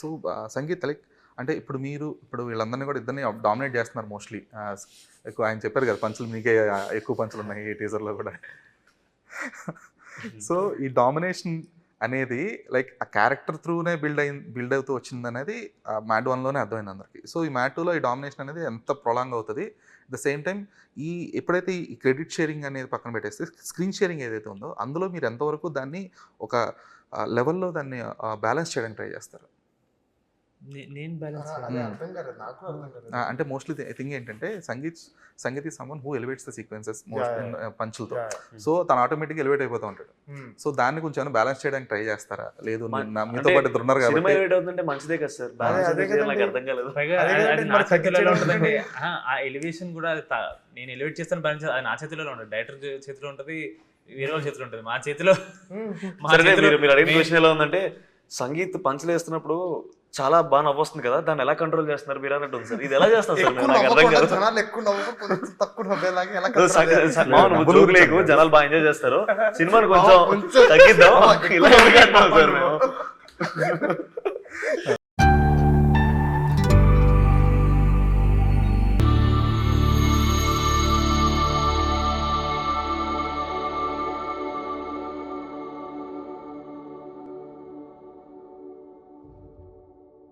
So sangeet like అంటే ఇప్పుడు వీళ్ళందరినీ కూడా ఇద్దరిని డామినేట్ చేస్తున్నారు మోస్ట్లీ. ఎక్కువ ఆయన చెప్పారు కదా పంచులు మీకే ఎక్కువ పంచులు ఉన్నాయి ఈ టీజర్లో కూడా. సో ఈ డామినేషన్ అనేది లైక్ ఆ క్యారెక్టర్ త్రూనే బిల్డ్ అవుతూ వచ్చింది అనేది మ్యాడ్ 1లోనే అర్థమైంది అందరికి. సో ఈ మ్యాడ్ 2లో ఈ డామినేషన్ అనేది ఎంత ప్రొలాంగ్ అవుతుంది. ద సేమ్ టైం ఎప్పుడైతే ఈ క్రెడిట్ షేరింగ్ అనేది పక్కన పెట్టేస్తే స్క్రీన్ షేరింగ్ ఏదైతే ఉందో అందులో మీరు ఎంతవరకు దాన్ని ఒక లెవెల్లో దాన్ని బ్యాలెన్స్ చేయడానికి ట్రై చేస్తారు. నేను బ్యాలెన్స్ అంటే మోస్ట్లీ థింగ్ ఏంటంటే Sangeet is someone who elevates the sequences పంచులతో. సో తను ఆటోమేటిక్గా ఎలివేట్ అయిపోతూ ఉంటాడు. సో దాన్ని కొంచెం బ్యాలెన్స్ చేయడానికి ట్రై చేస్తారా? లేదు మీతో పాటు ఇద్దరు ఉన్నారు కాబట్టి మంచిదే కదా సార్. ఆ ఎలివేషన్ కూడా నేను ఎలివేట్ చేస్తాను బ్యాలెన్స్ అది నా చేతిలో ఉంటుంది, డైరెక్టర్ చేతిలో ఉంటుంది, వేరే వాళ్ళ చేతిలో ఉంటుంది. మా చేతిలో మీరు అడిగిన క్వశ్చన్ ఎలా ఉందంటే సంగీత్ పంచులు వేస్తున్నప్పుడు చాలా బాగా నవ్వొస్తుంది కదా, దాన్ని ఎలా కంట్రోల్ చేస్తున్నారు మీరు అన్నట్టు ఉంది సార్. ఇది ఎలా చేస్తాం సార్? జనాలు బాగా ఎంజాయ్ చేస్తారు, సినిమాని కొంచెం తగ్గిద్దాం ఇలా సార్ మేము.